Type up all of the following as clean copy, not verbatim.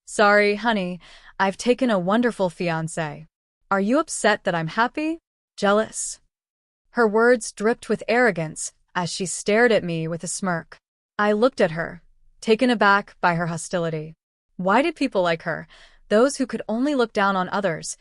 Sorry, honey, I've taken a wonderful fiancé. Are you upset that I'm happy? Jealous? Her words dripped with arrogance as she stared at me with a smirk. I looked at her, taken aback by her hostility. Why did people like her, those who could only look down on others,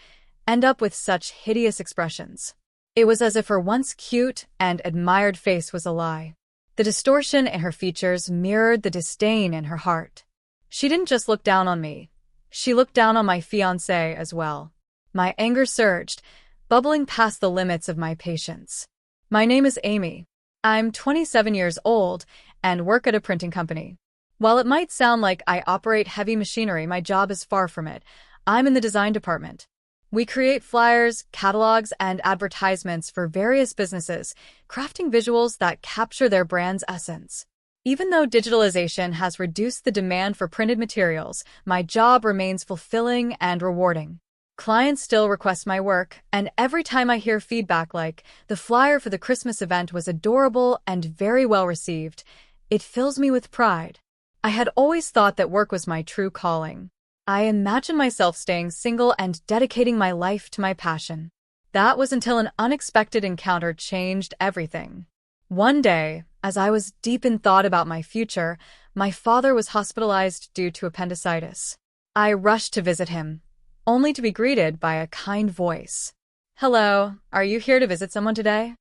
end up with such hideous expressions? It was as if her once cute and admired face was a lie. The distortion in her features mirrored the disdain in her heart. She didn't just look down on me. She looked down on my fiancé as well. My anger surged, bubbling past the limits of my patience. My name is Amy. I'm 27 years old and work at a printing company. While it might sound like I operate heavy machinery, my job is far from it. I'm in the design department. We create flyers, catalogs, and advertisements for various businesses, crafting visuals that capture their brand's essence. Even though digitalization has reduced the demand for printed materials, my job remains fulfilling and rewarding. Clients still request my work, and every time I hear feedback like, "The flyer for the Christmas event was adorable and very well received," it fills me with pride. I had always thought that work was my true calling. I imagined myself staying single and dedicating my life to my passion. That was until an unexpected encounter changed everything. One day, as I was deep in thought about my future, my father was hospitalized due to appendicitis. I rushed to visit him, only to be greeted by a kind voice. "Hello, are you here to visit someone today?"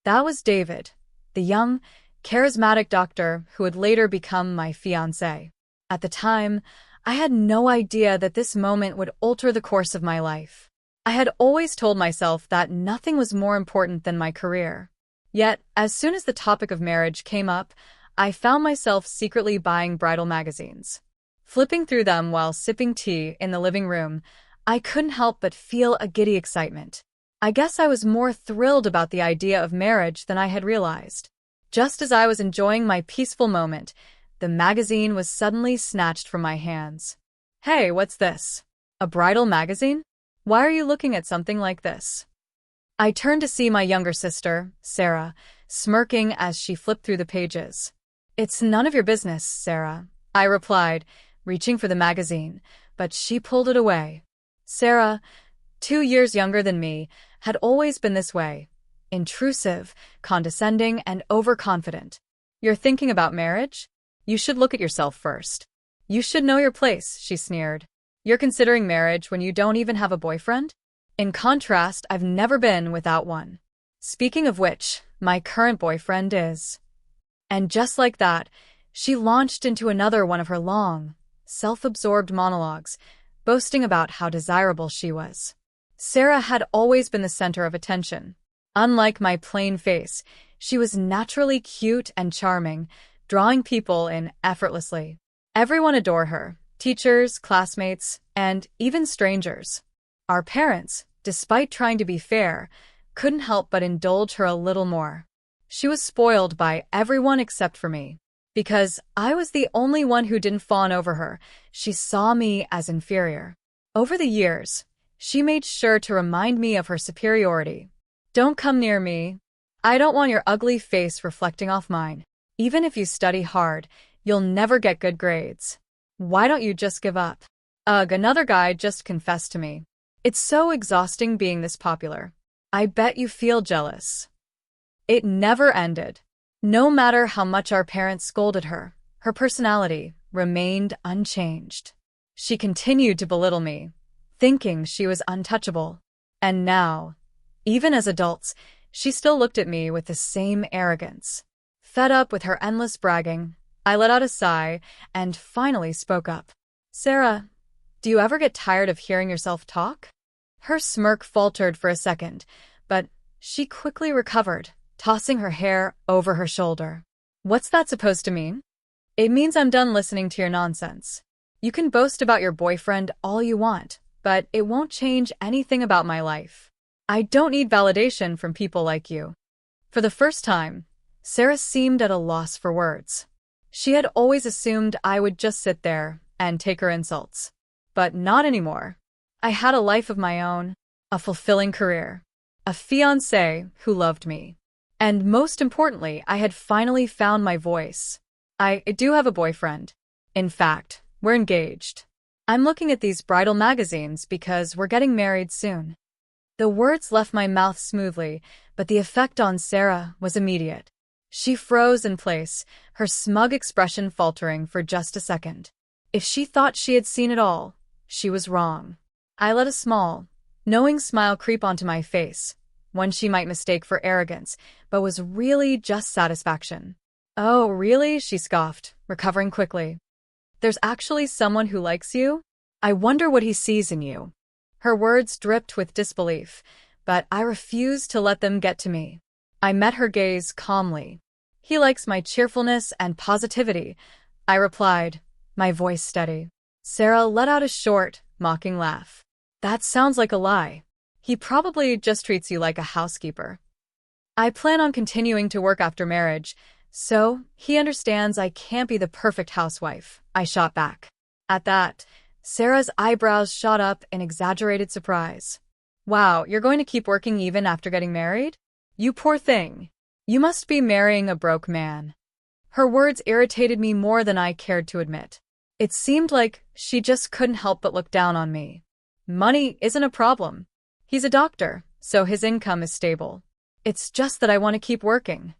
That was David, the young, charismatic doctor who would later become my fiancé. At the time, I had no idea that this moment would alter the course of my life. I had always told myself that nothing was more important than my career. Yet, as soon as the topic of marriage came up, I found myself secretly buying bridal magazines. Flipping through them while sipping tea in the living room, I couldn't help but feel a giddy excitement. I guess I was more thrilled about the idea of marriage than I had realized. Just as I was enjoying my peaceful moment, the magazine was suddenly snatched from my hands. "Hey, what's this? A bridal magazine? Why are you looking at something like this?" I turned to see my younger sister, Sarah, smirking as she flipped through the pages. "It's none of your business, Sarah," I replied, reaching for the magazine, but she pulled it away. Sarah, 2 years younger than me, had always been this way, intrusive, condescending, and overconfident. "You're thinking about marriage? You should look at yourself first. You should know your place," she sneered. "You're considering marriage when you don't even have a boyfriend? In contrast, I've never been without one. Speaking of which, my current boyfriend is..." And just like that, she launched into another one of her long, self-absorbed monologues, boasting about how desirable she was. Sarah had always been the center of attention. Unlike my plain face, she was naturally cute and charming, drawing people in effortlessly. Everyone adored her, teachers, classmates, and even strangers. Our parents, despite trying to be fair, couldn't help but indulge her a little more. She was spoiled by everyone except for me. Because I was the only one who didn't fawn over her, she saw me as inferior. Over the years, she made sure to remind me of her superiority. "Don't come near me. I don't want your ugly face reflecting off mine. Even if you study hard, you'll never get good grades. Why don't you just give up?" Ugh, another guy just confessed to me. "It's so exhausting being this popular. I bet you feel jealous." It never ended. No matter how much our parents scolded her, her personality remained unchanged. She continued to belittle me, thinking she was untouchable. And now, even as adults, she still looked at me with the same arrogance. Fed up with her endless bragging, I let out a sigh and finally spoke up. "Sarah, do you ever get tired of hearing yourself talk?" Her smirk faltered for a second, but she quickly recovered, tossing her hair over her shoulder. "What's that supposed to mean?" "It means I'm done listening to your nonsense. You can boast about your boyfriend all you want, but it won't change anything about my life. I don't need validation from people like you." For the first time, Sarah seemed at a loss for words. She had always assumed I would just sit there and take her insults. But not anymore. I had a life of my own, a fulfilling career, a fiancé who loved me. And most importantly, I had finally found my voice. I do have a boyfriend. In fact, we're engaged. I'm looking at these bridal magazines because we're getting married soon. The words left my mouth smoothly, but the effect on Sarah was immediate. She froze in place, her smug expression faltering for just a second. If she thought she had seen it all, she was wrong. I let a small, knowing smile creep onto my face, one she might mistake for arrogance, but was really just satisfaction. "Oh, really?" she scoffed, recovering quickly. "There's actually someone who likes you? I wonder what he sees in you." Her words dripped with disbelief, but I refused to let them get to me. I met her gaze calmly. "He likes my cheerfulness and positivity," I replied, my voice steady. Sarah let out a short, mocking laugh. "That sounds like a lie. He probably just treats you like a housekeeper." "I plan on continuing to work after marriage, so he understands I can't be the perfect housewife," I shot back. At that, Sarah's eyebrows shot up in exaggerated surprise. "Wow, you're going to keep working even after getting married? You poor thing. You must be marrying a broke man." Her words irritated me more than I cared to admit. It seemed like she just couldn't help but look down on me. "Money isn't a problem. He's a doctor, so his income is stable. It's just that I want to keep working."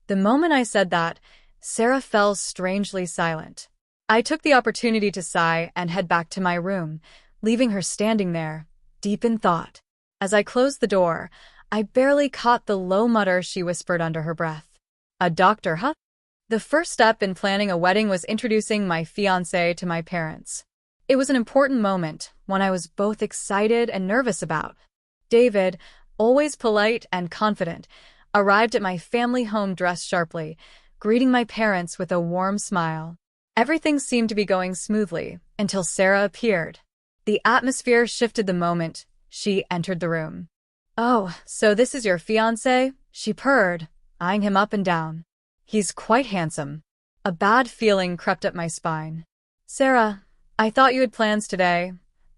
The moment I said that, Sarah fell strangely silent. I took the opportunity to sigh and head back to my room, leaving her standing there, deep in thought. As I closed the door, I barely caught the low mutter she whispered under her breath. "A doctor, huh?" The first step in planning a wedding was introducing my fiancé to my parents. It was an important moment, one I was both excited and nervous about. David, always polite and confident, arrived at my family home dressed sharply, greeting my parents with a warm smile. Everything seemed to be going smoothly until Sarah appeared. The atmosphere shifted the moment she entered the room. "Oh, so this is your fiancé?" she purred, eyeing him up and down. "He's quite handsome." A bad feeling crept up my spine. "Sarah, I thought you had plans today,"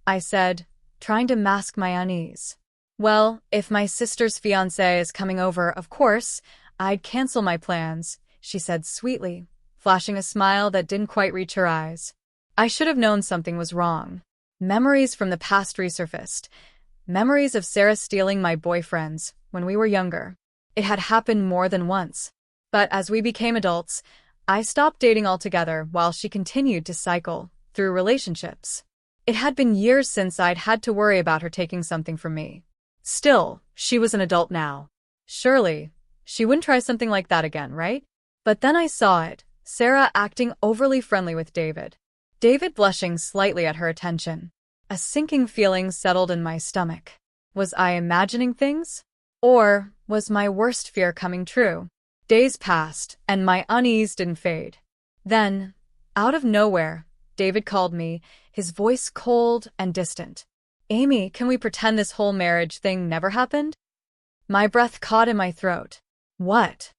I said, trying to mask my unease. "Well, if my sister's fiancé is coming over, of course, I'd cancel my plans," she said sweetly, flashing a smile that didn't quite reach her eyes. I should have known something was wrong. Memories from the past resurfaced. Memories of Sarah stealing my boyfriends when we were younger. It had happened more than once. But as we became adults, I stopped dating altogether while she continued to cycle through relationships. It had been years since I'd had to worry about her taking something from me. Still, she was an adult now. Surely, she wouldn't try something like that again, right? But then I saw it, Sarah acting overly friendly with David. David blushing slightly at her attention. A sinking feeling settled in my stomach. Was I imagining things? Or was my worst fear coming true? Days passed, and my unease didn't fade. Then, out of nowhere, David called me, his voice cold and distant. "Amy, can we pretend this whole marriage thing never happened?" My breath caught in my throat. "What?"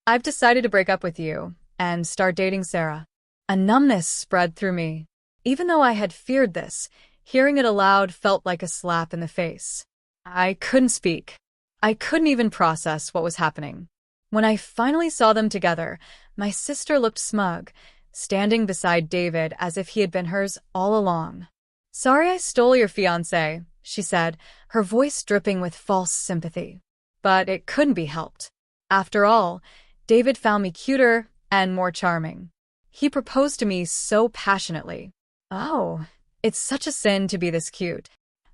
"I've decided to break up with you and start dating Sarah." A numbness spread through me. Even though I had feared this, hearing it aloud felt like a slap in the face. I couldn't speak. I couldn't even process what was happening. When I finally saw them together, my sister looked smug, standing beside David as if he had been hers all along. "Sorry I stole your fiancé," she said, her voice dripping with false sympathy. But it couldn't be helped. After all, David found me cuter and more charming. He proposed to me so passionately. Oh, it's such a sin to be this cute.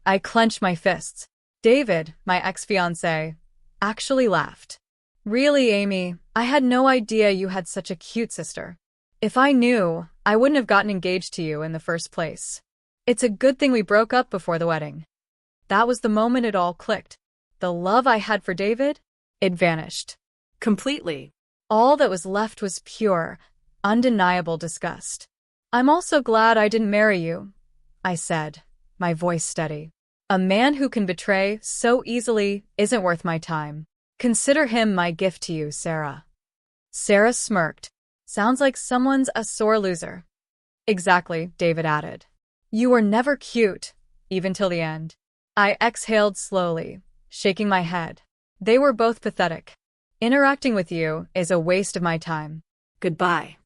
I clenched my fists. David, my ex-fiancé, actually laughed. "Really, Amy, I had no idea you had such a cute sister. If I knew, I wouldn't have gotten engaged to you in the first place. It's a good thing we broke up before the wedding." That was the moment it all clicked. The love I had for David, it vanished. Completely. All that was left was pure, undeniable disgust. "I'm also glad I didn't marry you," I said, my voice steady. "A man who can betray so easily isn't worth my time. Consider him my gift to you, Sarah." Sarah smirked. "Sounds like someone's a sore loser." "Exactly," David added. "You were never cute, even till the end." I exhaled slowly, shaking my head. They were both pathetic. "Interacting with you is a waste of my time. Goodbye."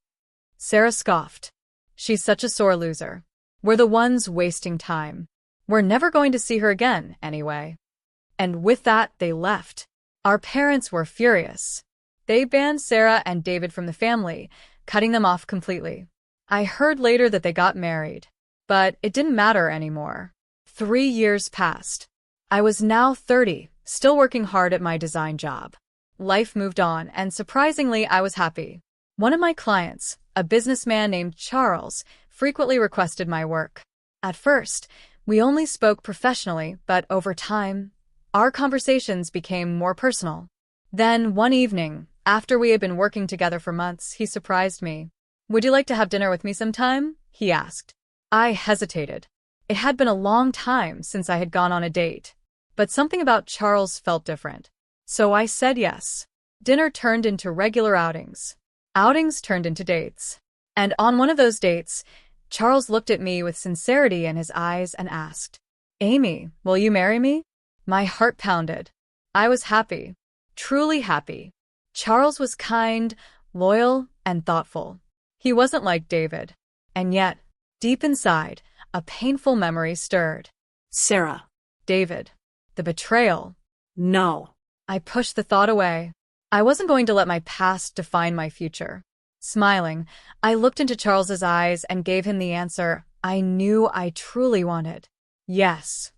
Sarah scoffed. "She's such a sore loser." We're the ones wasting time. We're never going to see her again, anyway. And with that, they left. Our parents were furious. They banned Sarah and David from the family, cutting them off completely. I heard later that they got married, but it didn't matter anymore. 3 years passed. I was now 30, still working hard at my design job. Life moved on, and surprisingly, I was happy. One of my clients, a businessman named Charles, frequently requested my work. At first, we only spoke professionally, but over time, our conversations became more personal. Then, one evening, after we had been working together for months, he surprised me. "Would you like to have dinner with me sometime?" he asked. I hesitated. It had been a long time since I had gone on a date, but something about Charles felt different. So I said yes. Dinner turned into regular outings. Outings turned into dates. And on one of those dates, Charles looked at me with sincerity in his eyes and asked, "Amy, will you marry me?" My heart pounded. I was happy. Truly happy. Charles was kind, loyal, and thoughtful. He wasn't like David. And yet, deep inside, a painful memory stirred. Sarah. David. The betrayal. No. I pushed the thought away. I wasn't going to let my past define my future. Smiling, I looked into Charles's eyes and gave him the answer I knew I truly wanted. Yes.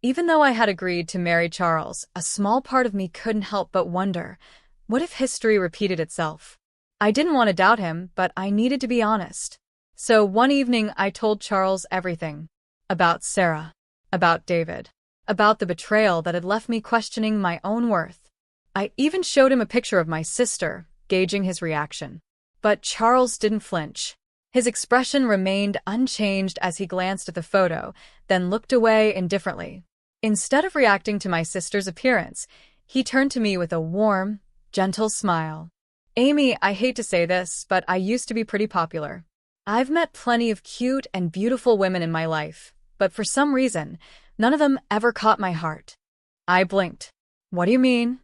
Even though I had agreed to marry Charles, a small part of me couldn't help but wonder, what if history repeated itself? I didn't want to doubt him, but I needed to be honest. So one evening I told Charles everything. About Sarah. About David. About the betrayal that had left me questioning my own worth. I even showed him a picture of my sister, gauging his reaction. But Charles didn't flinch. His expression remained unchanged as he glanced at the photo, then looked away indifferently. Instead of reacting to my sister's appearance, he turned to me with a warm, gentle smile. "Amy, I hate to say this, but I used to be pretty popular. I've met plenty of cute and beautiful women in my life, but for some reason, none of them ever caught my heart." I blinked. "What do you mean?"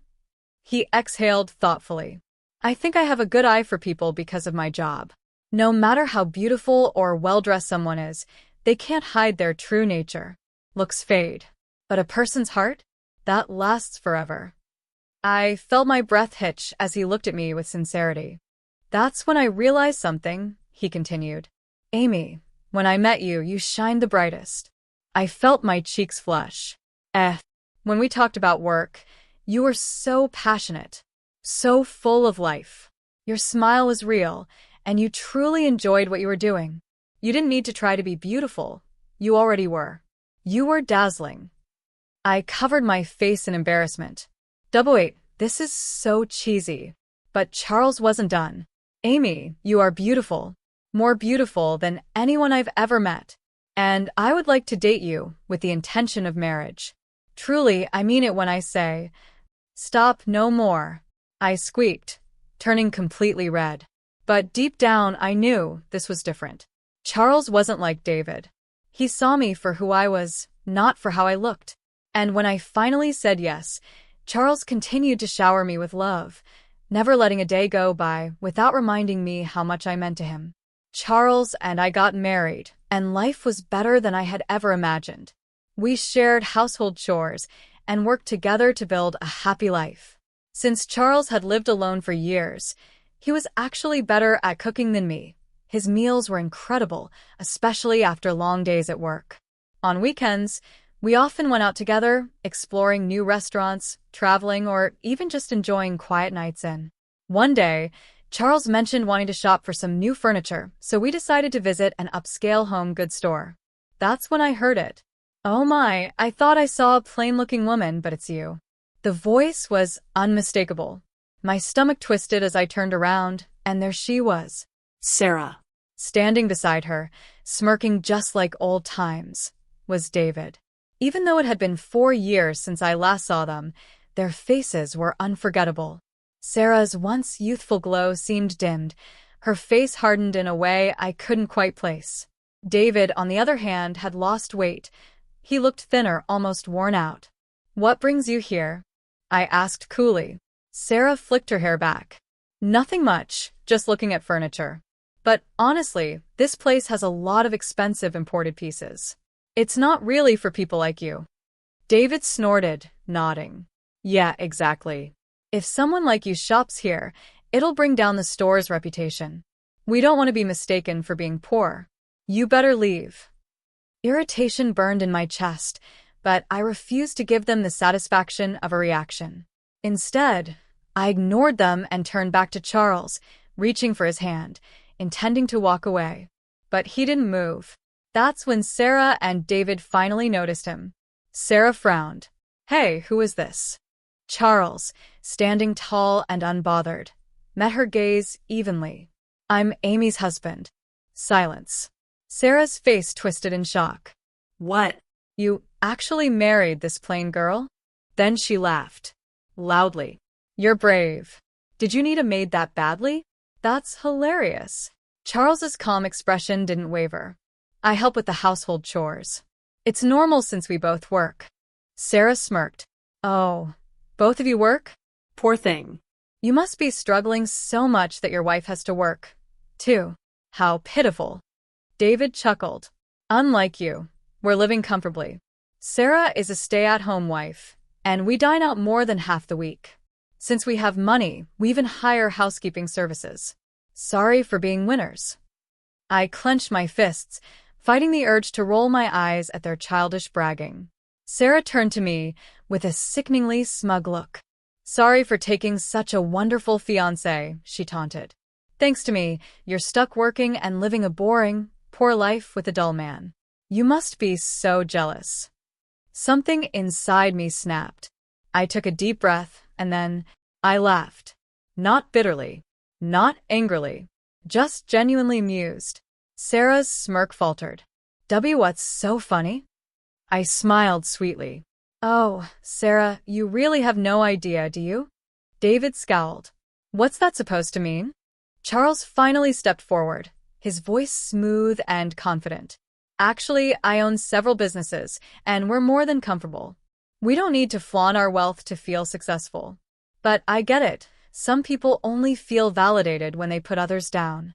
He exhaled thoughtfully. "I think I have a good eye for people because of my job. No matter how beautiful or well-dressed someone is, they can't hide their true nature. Looks fade. But a person's heart? That lasts forever." I felt my breath hitch as he looked at me with sincerity. "That's when I realized something," he continued. "Amy, when I met you, you shined the brightest. I felt my cheeks flush. When we talked about work, you were so passionate, so full of life. Your smile was real, and you truly enjoyed what you were doing. You didn't need to try to be beautiful. You already were. You were dazzling." I covered my face in embarrassment. Wait, this is so cheesy. But Charles wasn't done. "Amy, you are beautiful. More beautiful than anyone I've ever met. And I would like to date you with the intention of marriage. Truly, I mean it when I say..." "Stop, no more," I squeaked, turning completely red. But deep down, I knew this was different. Charles wasn't like David. He saw me for who I was, not for how I looked. And when I finally said yes, Charles continued to shower me with love, never letting a day go by without reminding me how much I meant to him. Charles and I got married, and life was better than I had ever imagined. We shared household chores and worked together to build a happy life. Since Charles had lived alone for years, he was actually better at cooking than me. His meals were incredible, especially after long days at work. On weekends, we often went out together, exploring new restaurants, traveling, or even just enjoying quiet nights in. One day, Charles mentioned wanting to shop for some new furniture, so we decided to visit an upscale home goods store. That's when I heard it. "Oh my, I thought I saw a plain-looking woman, but it's you." The voice was unmistakable. My stomach twisted as I turned around, and there she was. Sarah. Standing beside her, smirking just like old times, was David. Even though it had been 4 years since I last saw them, their faces were unforgettable. Sarah's once youthful glow seemed dimmed, her face hardened in a way I couldn't quite place. David, on the other hand, had lost weight. He looked thinner, almost worn out. "What brings you here?" I asked coolly. Sarah flicked her hair back. "Nothing much, just looking at furniture." But honestly, this place has a lot of expensive imported pieces. It's not really for people like you. David snorted, nodding. Yeah, exactly. If someone like you shops here, it'll bring down the store's reputation. We don't want to be mistaken for being poor. You better leave. Irritation burned in my chest, but I refused to give them the satisfaction of a reaction. Instead, I ignored them and turned back to Charles, reaching for his hand, intending to walk away. But he didn't move. That's when Sarah and David finally noticed him. Sarah frowned. Hey, who is this? Charles, standing tall and unbothered, met her gaze evenly. I'm Amy's husband. Silence. Sarah's face twisted in shock. What? You actually married this plain girl? Then she laughed. Loudly. You're brave. Did you need a maid that badly? That's hilarious. Charles's calm expression didn't waver. I help with the household chores. It's normal since we both work. Sarah smirked. Oh, both of you work? Poor thing. You must be struggling so much that your wife has to work, too. How pitiful. David chuckled. Unlike you, we're living comfortably. Sarah is a stay-at-home wife, and we dine out more than half the week. Since we have money, we even hire housekeeping services. Sorry for being winners. I clenched my fists, fighting the urge to roll my eyes at their childish bragging. Sarah turned to me with a sickeningly smug look. Sorry for taking such a wonderful fiancé, she taunted. Thanks to me, you're stuck working and living a boring, poor life with a dull man. You must be so jealous. Something inside me snapped. I took a deep breath, and then I laughed. Not bitterly, not angrily, just genuinely amused. Sarah's smirk faltered. What's so funny? I smiled sweetly. Oh, Sarah, you really have no idea, do you? David scowled. What's that supposed to mean? Charles finally stepped forward, his voice smooth and confident. Actually, I own several businesses, and we're more than comfortable. We don't need to flaunt our wealth to feel successful. But I get it. Some people only feel validated when they put others down.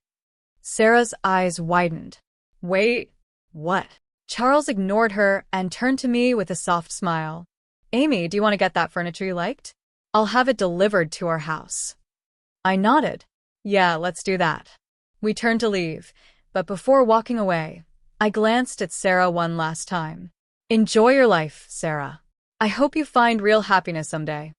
Sarah's eyes widened. Wait, what? Charles ignored her and turned to me with a soft smile. Amy, do you want to get that furniture you liked? I'll have it delivered to our house. I nodded. Yeah, let's do that. We turned to leave, but before walking away, I glanced at Sarah one last time. Enjoy your life, Sarah. I hope you find real happiness someday.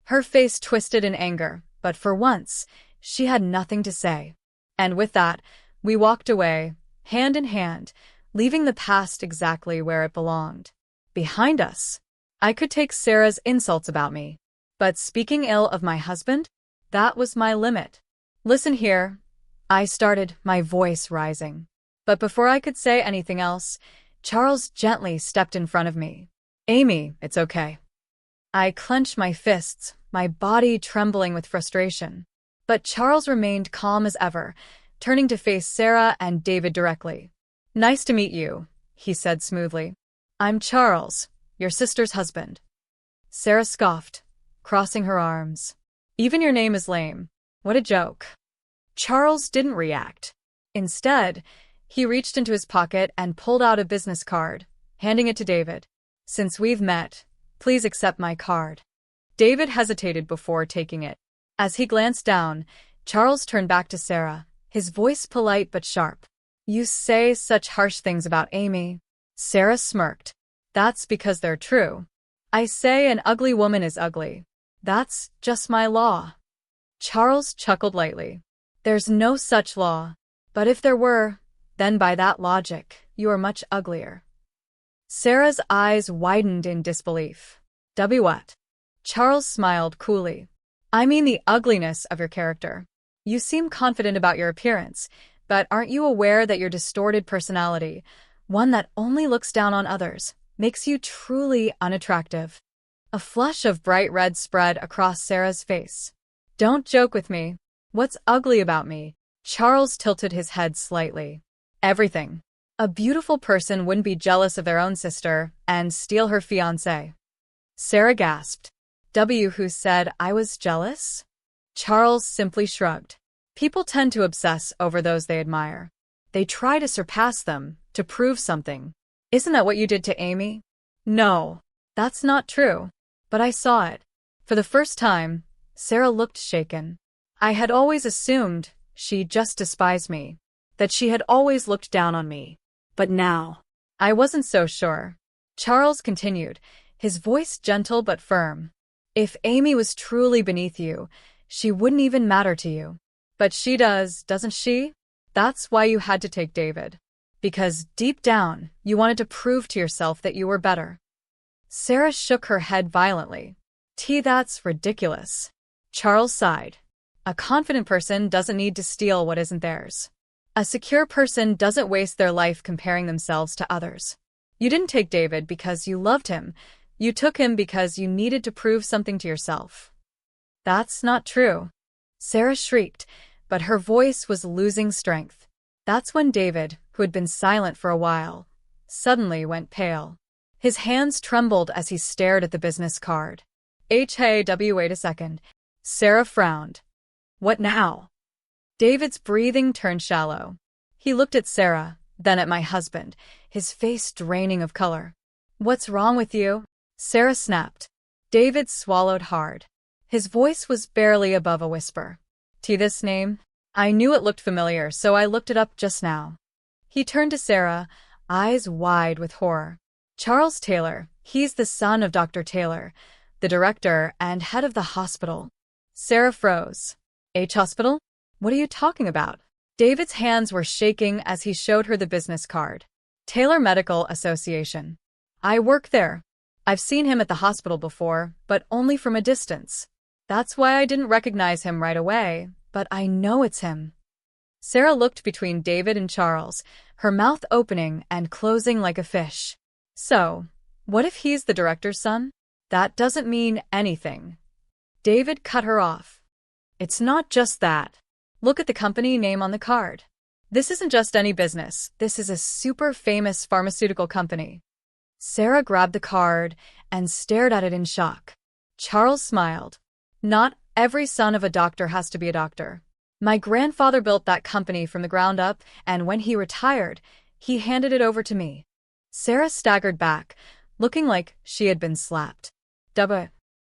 Her face twisted in anger, but for once, she had nothing to say. And with that, we walked away, hand in hand, leaving the past exactly where it belonged. Behind us. I could take Sarah's insults about me, but speaking ill of my husband? That was my limit. Listen here. I started, my voice rising. But before I could say anything else, Charles gently stepped in front of me. Amy, it's okay. I clenched my fists, my body trembling with frustration. But Charles remained calm as ever, turning to face Sarah and David directly. Nice to meet you, he said smoothly. I'm Charles, your sister's husband. Sarah scoffed, crossing her arms. Even your name is lame. What a joke. Charles didn't react. Instead, he reached into his pocket and pulled out a business card, handing it to David. Since we've met, please accept my card. David hesitated before taking it. As he glanced down, Charles turned back to Sarah, his voice polite but sharp. You say such harsh things about Amy. Sarah smirked. That's because they're true. I say an ugly woman is ugly. That's just my law. Charles chuckled lightly. There's no such law. But if there were, then by that logic, you are much uglier. Sarah's eyes widened in disbelief. What? Charles smiled coolly. I mean the ugliness of your character. You seem confident about your appearance, but aren't you aware that your distorted personality, one that only looks down on others, makes you truly unattractive? A flush of bright red spread across Sarah's face. Don't joke with me. What's ugly about me? Charles tilted his head slightly. Everything. A beautiful person wouldn't be jealous of their own sister and steal her fiancé. Sarah gasped. Who said I was jealous? Charles simply shrugged. People tend to obsess over those they admire. They try to surpass them, to prove something. Isn't that what you did to Amy? No, that's not true. But I saw it. For the first time, Sarah looked shaken. I had always assumed she just despised me, that she had always looked down on me. But now, I wasn't so sure. Charles continued, his voice gentle but firm. If Amy was truly beneath you, she wouldn't even matter to you. But she does, doesn't she? That's why you had to take David. Because deep down, you wanted to prove to yourself that you were better. Sarah shook her head violently. That's ridiculous. Charles sighed. A confident person doesn't need to steal what isn't theirs. A secure person doesn't waste their life comparing themselves to others. You didn't take David because you loved him. You took him because you needed to prove something to yourself. That's not true. Sarah shrieked, but her voice was losing strength. That's when David, who had been silent for a while, suddenly went pale. His hands trembled as he stared at the business card. Hey, wait a second. Sarah frowned. What now? David's breathing turned shallow. He looked at Sarah, then at my husband, his face draining of color. What's wrong with you? Sarah snapped. David swallowed hard. His voice was barely above a whisper. This name? I knew it looked familiar, so I looked it up just now. He turned to Sarah, eyes wide with horror. Charles Taylor, he's the son of Dr. Taylor, the director and head of the hospital. Sarah froze. Hospital? What are you talking about? David's hands were shaking as he showed her the business card. Taylor Medical Association. I work there. I've seen him at the hospital before, but only from a distance. That's why I didn't recognize him right away, but I know it's him. Sarah looked between David and Charles, her mouth opening and closing like a fish. So, what if he's the director's son? That doesn't mean anything. David cut her off. It's not just that. Look at the company name on the card. This isn't just any business. This is a super famous pharmaceutical company. Sarah grabbed the card and stared at it in shock. Charles smiled. Not every son of a doctor has to be a doctor. My grandfather built that company from the ground up, and when he retired, he handed it over to me. Sarah staggered back, looking like she had been slapped.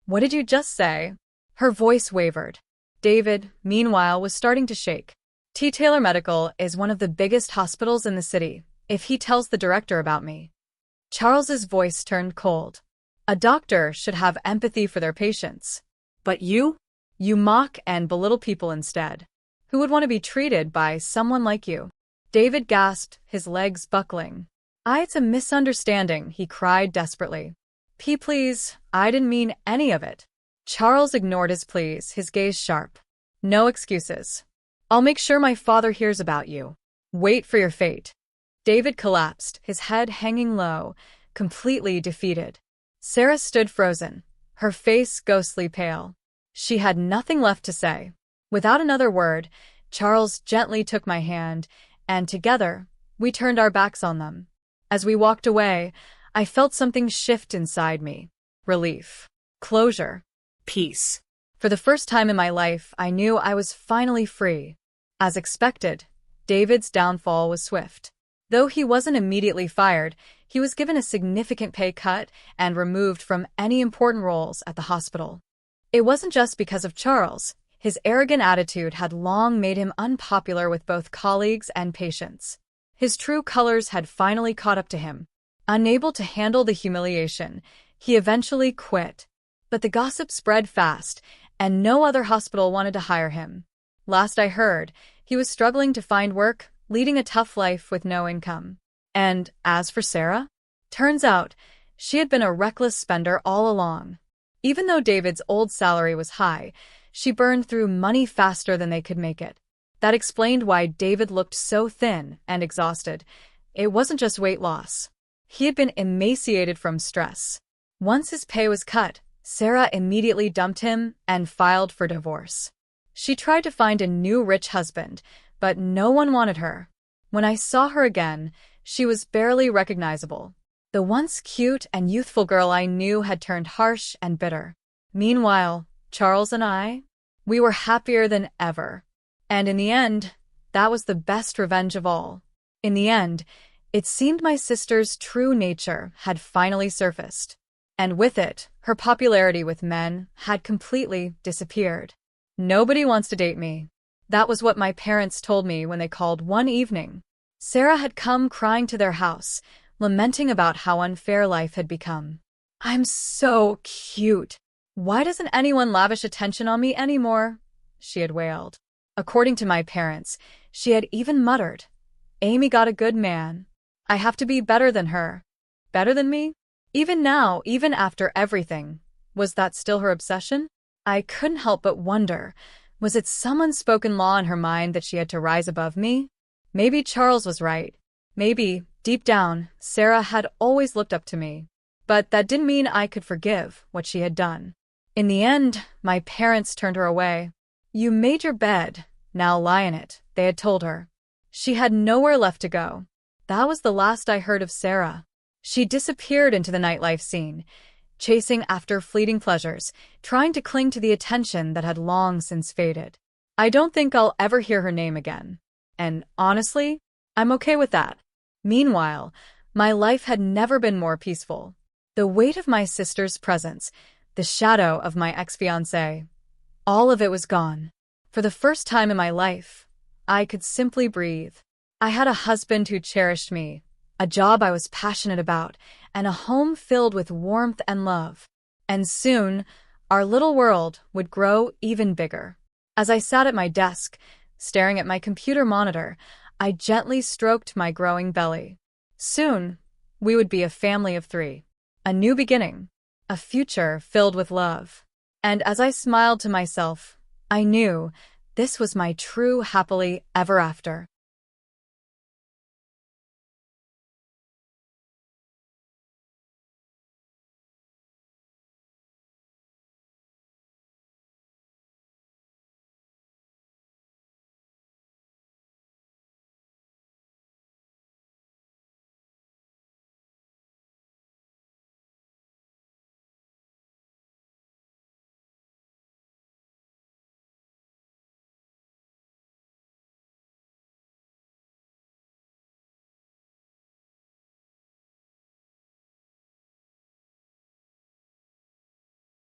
What did you just say? Her voice wavered. David, meanwhile, was starting to shake. Taylor Medical is one of the biggest hospitals in the city, if he tells the director about me. Charles's voice turned cold. A doctor should have empathy for their patients. but you? You mock and belittle people instead. Who would want to be treated by someone like you? David gasped, his legs buckling. It's a misunderstanding, he cried desperately. Please, I didn't mean any of it. Charles ignored his pleas, his gaze sharp. No excuses. I'll make sure my father hears about you. Wait for your fate. David collapsed, his head hanging low, completely defeated. Sarah stood frozen, her face ghostly pale. She had nothing left to say. Without another word, Charles gently took my hand, and together, we turned our backs on them. As we walked away, I felt something shift inside me. Relief. Closure. Peace. For the first time in my life, I knew I was finally free. As expected, David's downfall was swift. Though he wasn't immediately fired, he was given a significant pay cut and removed from any important roles at the hospital. It wasn't just because of Charles. His arrogant attitude had long made him unpopular with both colleagues and patients. His true colors had finally caught up to him. Unable to handle the humiliation, he eventually quit. But the gossip spread fast, and no other hospital wanted to hire him. Last I heard, he was struggling to find work, leading a tough life with no income. And as for Sarah? Turns out, she had been a reckless spender all along. Even though David's old salary was high, she burned through money faster than they could make it. That explained why David looked so thin and exhausted. It wasn't just weight loss. He had been emaciated from stress. Once his pay was cut, Sarah immediately dumped him and filed for divorce. She tried to find a new rich husband, but no one wanted her. When I saw her again, she was barely recognizable. The once cute and youthful girl I knew had turned harsh and bitter. Meanwhile, Charles and I, we were happier than ever. And in the end, that was the best revenge of all. In the end, it seemed my sister's true nature had finally surfaced. And with it, her popularity with men had completely disappeared. Nobody wants to date me. That was what my parents told me when they called one evening. Sarah had come crying to their house, lamenting about how unfair life had become. I'm so cute. Why doesn't anyone lavish attention on me anymore? She had wailed. According to my parents, she had even muttered, Amy got a good man. I have to be better than her. Better than me? Even now, even after everything, was that still her obsession? I couldn't help but wonder, was it some unspoken law in her mind that she had to rise above me? Maybe Charles was right. Maybe, deep down, Sarah had always looked up to me. But that didn't mean I could forgive what she had done. In the end, my parents turned her away. You made your bed, now lie in it, they had told her. She had nowhere left to go. That was the last I heard of Sarah. She disappeared into the nightlife scene, chasing after fleeting pleasures, trying to cling to the attention that had long since faded. I don't think I'll ever hear her name again. And honestly, I'm okay with that. Meanwhile, my life had never been more peaceful. The weight of my sister's presence, the shadow of my ex-fiancé, all of it was gone. For the first time in my life, I could simply breathe. I had a husband who cherished me, a job I was passionate about, and a home filled with warmth and love. And soon, our little world would grow even bigger. As I sat at my desk, staring at my computer monitor, I gently stroked my growing belly. Soon, we would be a family of 3. A new beginning, a future filled with love. And as I smiled to myself, I knew this was my true happily ever after.